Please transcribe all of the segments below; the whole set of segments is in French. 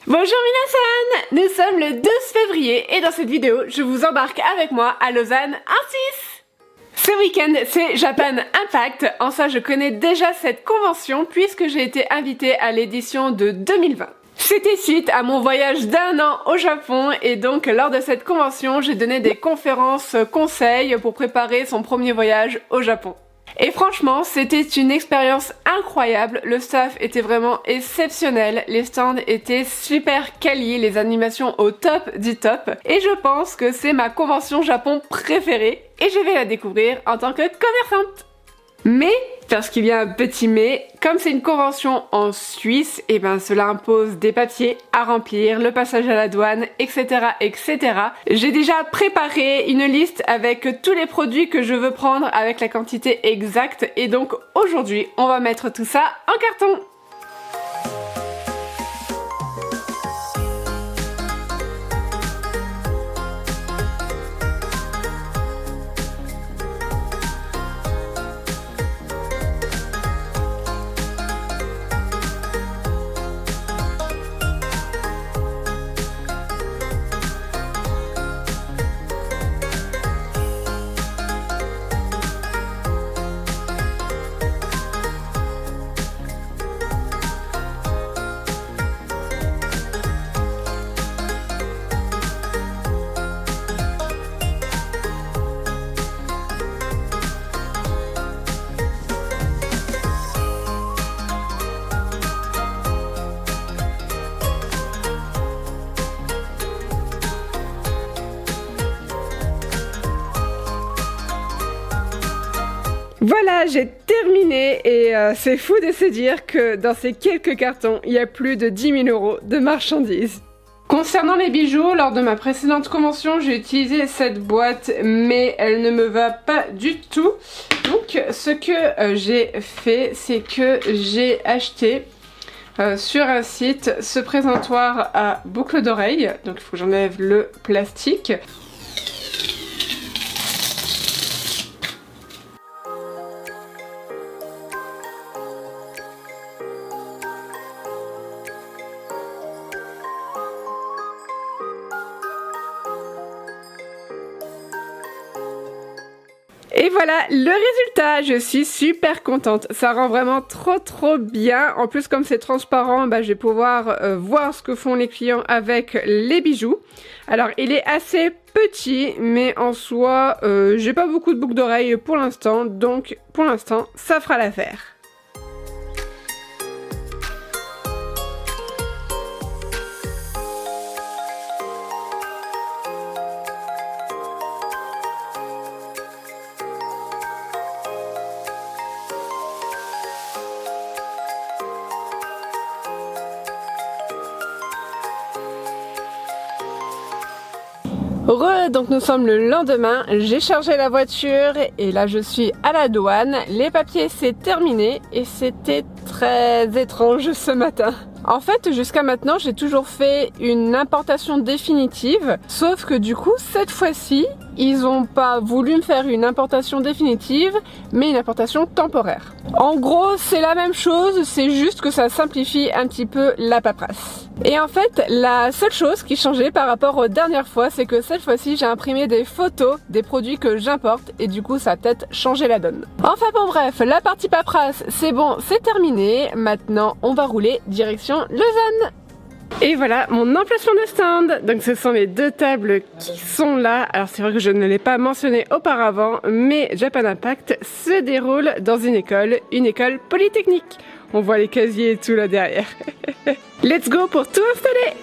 Bonjour Minasan! Nous sommes le 12 février et dans cette vidéo, je vous embarque avec moi à Lausanne Artis. Ce week-end, c'est Japan Impact. En ça, je connais déjà cette convention puisque j'ai été invitée à l'édition de 2020. C'était suite à mon voyage d'1 an au Japon et donc lors de cette convention, j'ai donné des conférences conseils pour préparer son premier voyage au Japon. Et franchement, c'était une expérience incroyable, le staff était vraiment exceptionnel, les stands étaient super quali, les animations au top du top, et je pense que c'est ma convention Japon préférée, et je vais la découvrir en tant que commerçante. Mais, parce qu'il y a un petit mais, comme c'est une convention en Suisse, et ben cela impose des papiers à remplir, le passage à la douane, etc. etc. J'ai déjà préparé une liste avec tous les produits que je veux prendre avec la quantité exacte et donc aujourd'hui on va mettre tout ça en carton. Voilà, j'ai terminé et c'est fou de se dire que dans ces quelques cartons, il y a plus de 10 000 € de marchandises. Concernant les bijoux, lors de ma précédente convention, j'ai utilisé cette boîte, mais elle ne me va pas du tout. Donc, ce que j'ai fait, c'est que j'ai acheté sur un site ce présentoir à boucle d'oreille. Donc, il faut que j'enlève le plastique. Et voilà le résultat, je suis super contente, ça rend vraiment trop bien. En plus comme c'est transparent, je vais pouvoir voir ce que font les clients avec les bijoux. Alors il est assez petit, mais en soi, j'ai pas beaucoup de boucles d'oreilles pour l'instant, donc pour l'instant ça fera l'affaire. Donc nous sommes le lendemain, j'ai chargé la voiture et là je suis à la douane. Les papiers c'est terminé et c'était très étrange ce matin. En fait jusqu'à maintenant j'ai toujours fait une importation définitive, sauf que du coup cette fois-ci ils ont pas voulu me faire une importation définitive mais une importation temporaire. En gros c'est la même chose, c'est juste que ça simplifie un petit peu la paperasse. Et en fait la seule chose qui changeait par rapport aux dernières fois, c'est que cette fois-ci j'ai imprimé des photos des produits que j'importe et du coup ça a peut-être changé la donne. Enfin bon bref, la partie paperasse c'est bon, c'est terminé. Maintenant on va rouler direction Lausanne. Et voilà mon emplacement de stand. Donc ce sont les deux tables qui sont là. Alors c'est vrai que je ne l'ai pas mentionné auparavant, mais Japan Impact se déroule dans une école polytechnique. On voit les casiers et tout là derrière. Let's go pour tout installer.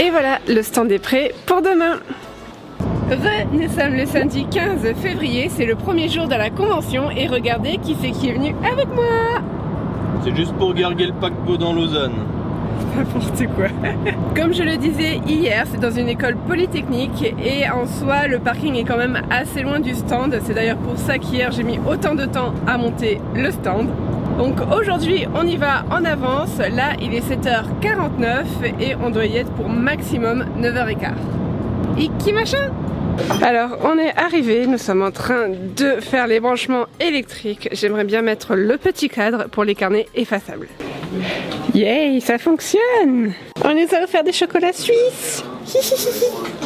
Et voilà, le stand est prêt pour demain. Nous sommes le samedi 15 février, c'est le premier jour de la convention et regardez qui c'est qui est venu avec moi. C'est juste pour garguer le paquebot dans Lausanne. N'importe quoi. Comme je le disais hier, c'est dans une école polytechnique et en soi le parking est quand même assez loin du stand. C'est d'ailleurs pour ça qu'hier j'ai mis autant de temps à monter le stand. Donc aujourd'hui on y va en avance. Là il est 7h49 et on doit y être pour maximum 9h15. Et qui machin? Alors on est arrivé, nous sommes en train de faire les branchements électriques. J'aimerais bien mettre le petit cadre pour les carnets effaçables. Yay, ça fonctionne! On nous a offert des chocolats suisses!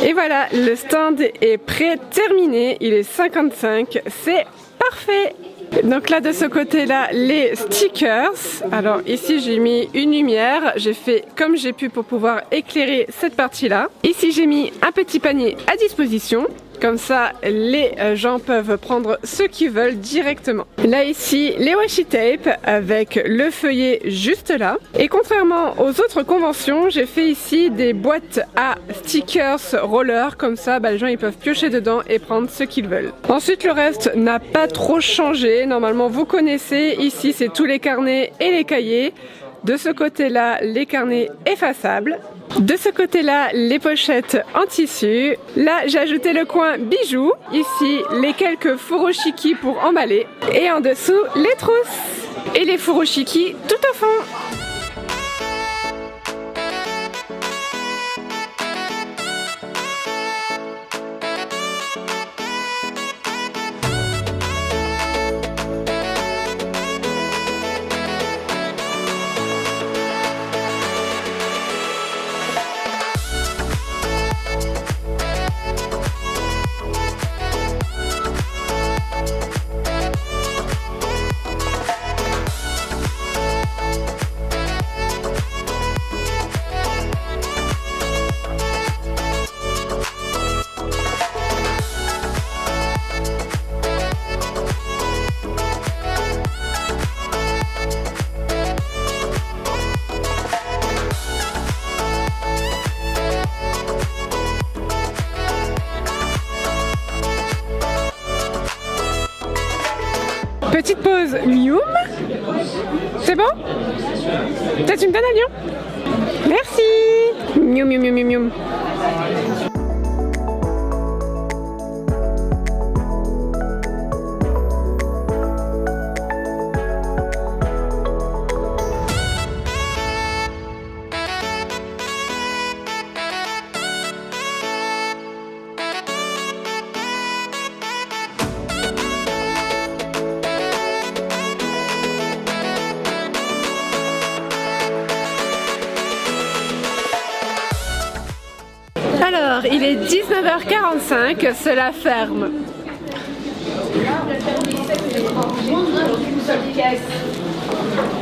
Et voilà, le stand est prêt, terminé, il est 55, c'est parfait! Donc là de ce côté là les stickers. Alors ici j'ai mis une lumière, j'ai fait comme j'ai pu pour pouvoir éclairer cette partie là. Ici j'ai mis un petit panier à disposition. Comme ça, les gens peuvent prendre ce qu'ils veulent directement. Là ici, les washi tape avec le feuillet juste là. Et contrairement aux autres conventions, j'ai fait ici des boîtes à stickers roller. Comme ça, les gens ils peuvent piocher dedans et prendre ce qu'ils veulent. Ensuite, le reste n'a pas trop changé. Normalement, vous connaissez. Ici, c'est tous les carnets et les cahiers. De ce côté-là, les carnets effaçables. De ce côté-là, les pochettes en tissu. Là, j'ai ajouté le coin bijoux. Ici, les quelques furoshiki pour emballer. Et en dessous, les trousses. Et les furoshiki tout au fond. Petite pause, Mioum. C'est bon? Peut-être une donne à Lyon? Merci. Mioum, mioum, mioum, mioum. Alors, il est 19h45, cela ferme.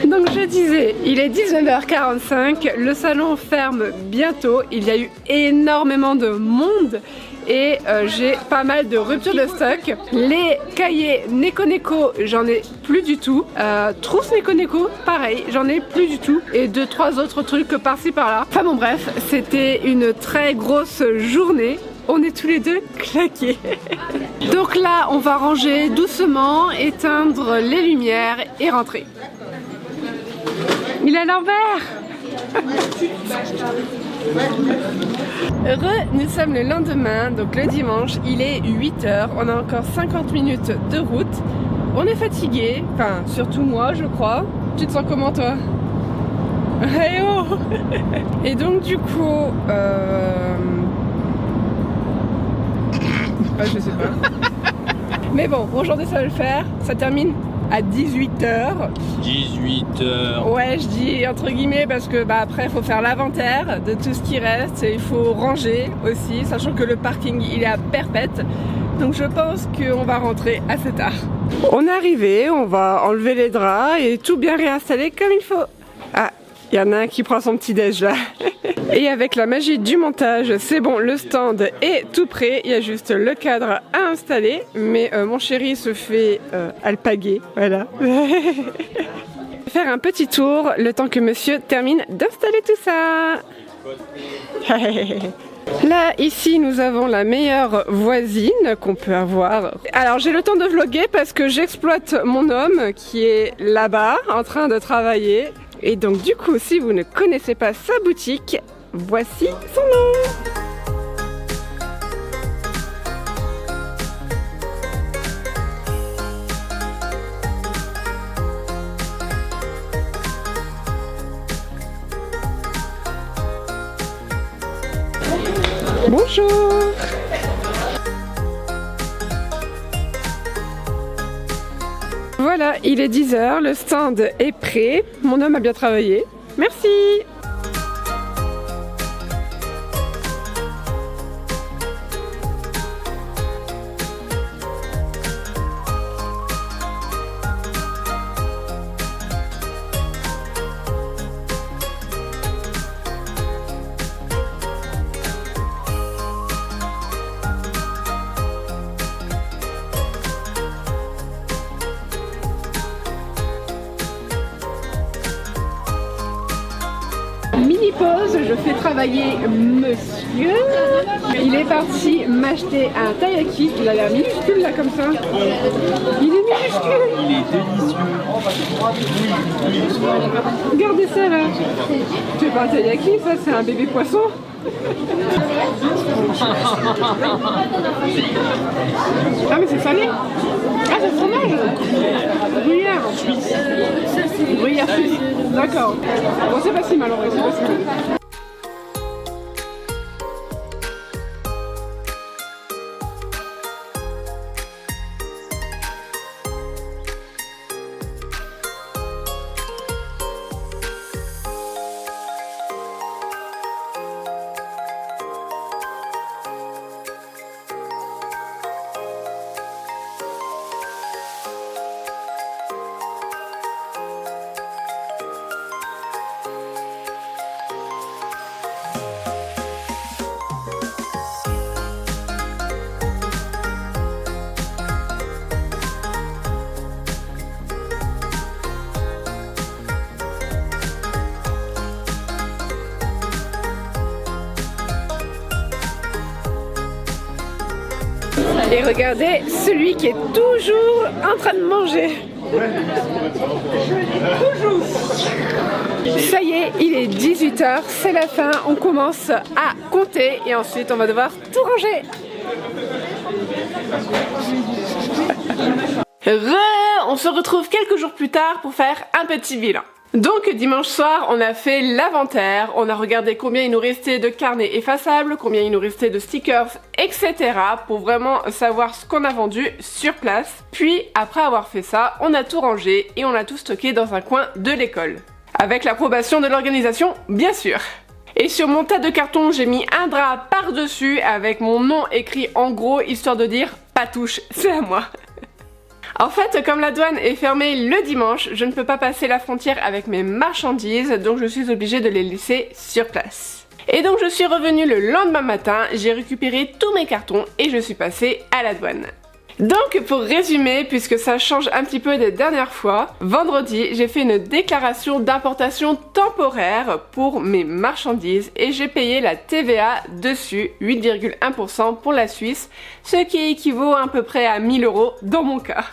Donc je disais, il est 19h45, le salon ferme bientôt, il y a eu énormément de monde et j'ai pas mal de ruptures de stock. Les cahiers Neko Neko, j'en ai plus du tout. Trousse Neko Neko, pareil, j'en ai plus du tout. Et 2-3 autres trucs par-ci par-là. Enfin bon bref, c'était une très grosse journée. On est tous les deux claqués. Donc là, on va ranger doucement, éteindre les lumières et rentrer. Il est à l'envers. Nous sommes le lendemain, donc le dimanche, il est 8h, on a encore 50 minutes de route. On est fatigué, enfin surtout moi je crois. Tu te sens comment toi? Hey oh. Et donc du coup, je sais pas. Mais bon, aujourd'hui ça va le faire, ça termine à 18h. 18h. Ouais, je dis entre guillemets parce que après il faut faire l'inventaire de tout ce qui reste et il faut ranger aussi, sachant que le parking il est à Perpète. Donc je pense qu'on va rentrer assez tard. On est arrivé, on va enlever les draps et tout bien réinstaller comme il faut. Ah, il y en a un qui prend son petit déj là. Et avec la magie du montage, c'est bon, le stand est tout prêt. Il y a juste le cadre à installer. Mais mon chéri se fait alpaguer, voilà. Faire un petit tour le temps que monsieur termine d'installer tout ça. Là, ici, nous avons la meilleure voisine qu'on peut avoir. Alors, j'ai le temps de vlogger parce que j'exploite mon homme qui est là-bas, en train de travailler. Et donc, du coup, si vous ne connaissez pas sa boutique, voici son nom. Bonjour. Voilà, il est 10 h, le stand est prêt. Mon homme a bien travaillé. Merci. Mini pause, je fais travailler monsieur. Il est parti m'acheter un taiyaki. Il a l'air minuscule là comme ça. Il est minuscule. Il est délicieux. Regardez ça là. C'est pas un taiyaki, ça c'est un bébé poisson. Ah mais c'est salé. Ah c'est fromage. Gruyère. Gruyère suisse. D'accord. Bon c'est pas si mal en vrai, c'est pas si mal. Et regardez celui qui est toujours en train de manger. Toujours. Ça y est, il est 18 h, c'est la fin, on commence à compter et ensuite on va devoir tout ranger. On se retrouve quelques jours plus tard pour faire un petit bilan. Donc dimanche soir, on a fait l'inventaire, on a regardé combien il nous restait de carnets effaçables, combien il nous restait de stickers, etc. pour vraiment savoir ce qu'on a vendu sur place. Puis après avoir fait ça, on a tout rangé et on a tout stocké dans un coin de l'école. Avec l'approbation de l'organisation, bien sûr. Et sur mon tas de cartons, j'ai mis un drap par-dessus avec mon nom écrit en gros, histoire de dire « pas touche, c'est à moi ». En fait, comme la douane est fermée le dimanche, je ne peux pas passer la frontière avec mes marchandises, donc je suis obligée de les laisser sur place. Et donc je suis revenue le lendemain matin, j'ai récupéré tous mes cartons et je suis passée à la douane. Donc pour résumer, puisque ça change un petit peu des dernières fois, vendredi j'ai fait une déclaration d'importation temporaire pour mes marchandises et j'ai payé la TVA dessus, 8,1% pour la Suisse, ce qui équivaut à peu près à 1000 € dans mon cas.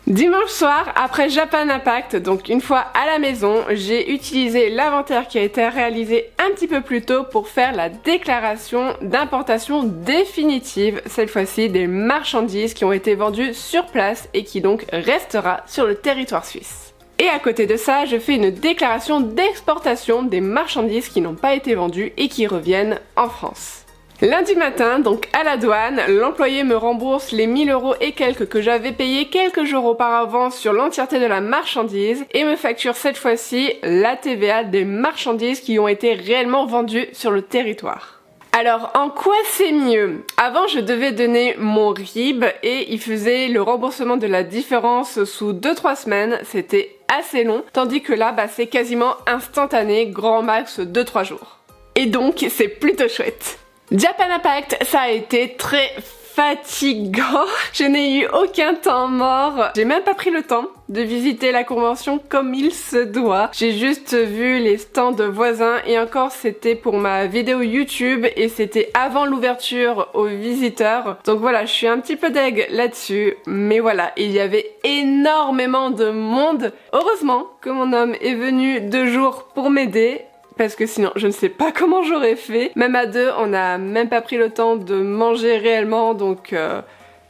Dimanche soir, après Japan Impact, donc une fois à la maison, j'ai utilisé l'inventaire qui a été réalisé un petit peu plus tôt pour faire la déclaration d'importation définitive, cette fois-ci des marchandises qui ont été vendues sur place et qui donc restera sur le territoire suisse. Et à côté de ça, je fais une déclaration d'exportation des marchandises qui n'ont pas été vendues et qui reviennent en France. Lundi matin, donc à la douane, l'employé me rembourse les 1000 € et quelques que j'avais payé quelques jours auparavant sur l'entièreté de la marchandise et me facture cette fois-ci la TVA des marchandises qui ont été réellement vendues sur le territoire. Alors, en quoi c'est mieux? Avant, je devais donner mon RIB et il faisait le remboursement de la différence sous 2-3 semaines, c'était assez long, tandis que là, c'est quasiment instantané, grand max 2-3 jours. Et donc, c'est plutôt chouette. Japan Impact, ça a été très fatigant. Je n'ai eu aucun temps mort. J'ai même pas pris le temps de visiter la convention comme il se doit. J'ai juste vu les stands de voisins et encore c'était pour ma vidéo YouTube et c'était avant l'ouverture aux visiteurs. Donc voilà, je suis un petit peu deg là-dessus. Mais voilà, il y avait énormément de monde. Heureusement que mon homme est venu 2 jours pour m'aider. Parce que sinon, je ne sais pas comment j'aurais fait. Même à 2, on n'a même pas pris le temps de manger réellement. Donc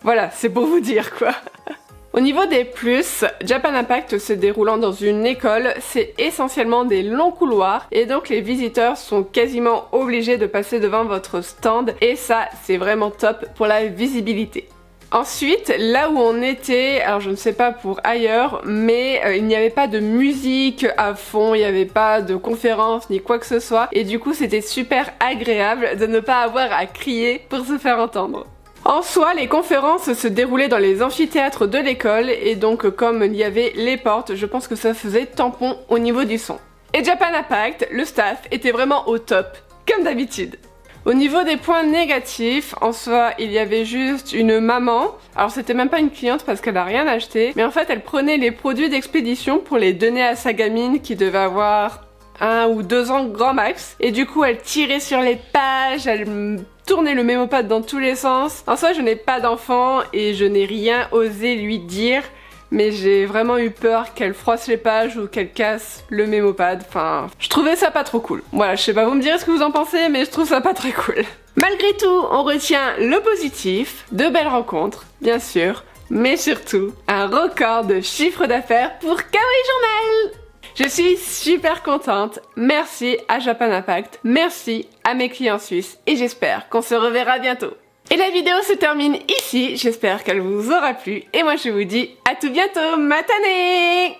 voilà, c'est pour vous dire quoi. Au niveau des plus, Japan Impact se déroulant dans une école, c'est essentiellement des longs couloirs et donc les visiteurs sont quasiment obligés de passer devant votre stand et ça, c'est vraiment top pour la visibilité. Ensuite, là où on était, alors je ne sais pas pour ailleurs, mais il n'y avait pas de musique à fond, il n'y avait pas de conférence ni quoi que ce soit et du coup c'était super agréable de ne pas avoir à crier pour se faire entendre. En soi, les conférences se déroulaient dans les amphithéâtres de l'école et donc comme il y avait les portes, je pense que ça faisait tampon au niveau du son. Et Japan Impact, le staff était vraiment au top, comme d'habitude. Au niveau des points négatifs, en soi, il y avait juste une maman. Alors c'était même pas une cliente parce qu'elle a rien acheté, mais en fait elle prenait les produits d'expédition pour les donner à sa gamine qui devait avoir 1 ou 2 ans grand max. Et du coup elle tirait sur les pages, elle tournait le mémopad dans tous les sens. En soi je n'ai pas d'enfant et je n'ai rien osé lui dire. Mais j'ai vraiment eu peur qu'elle froisse les pages ou qu'elle casse le mémopad. Enfin, je trouvais ça pas trop cool. Voilà, je sais pas, vous me direz ce que vous en pensez, mais je trouve ça pas très cool. Malgré tout, on retient le positif, de belles rencontres, bien sûr, mais surtout, un record de chiffre d'affaires pour Kawaii Journal. Je suis super contente, merci à Japan Impact, merci à mes clients suisses et j'espère qu'on se reverra bientôt. Et la vidéo se termine ici, j'espère qu'elle vous aura plu et moi je vous dis à tout bientôt, matane!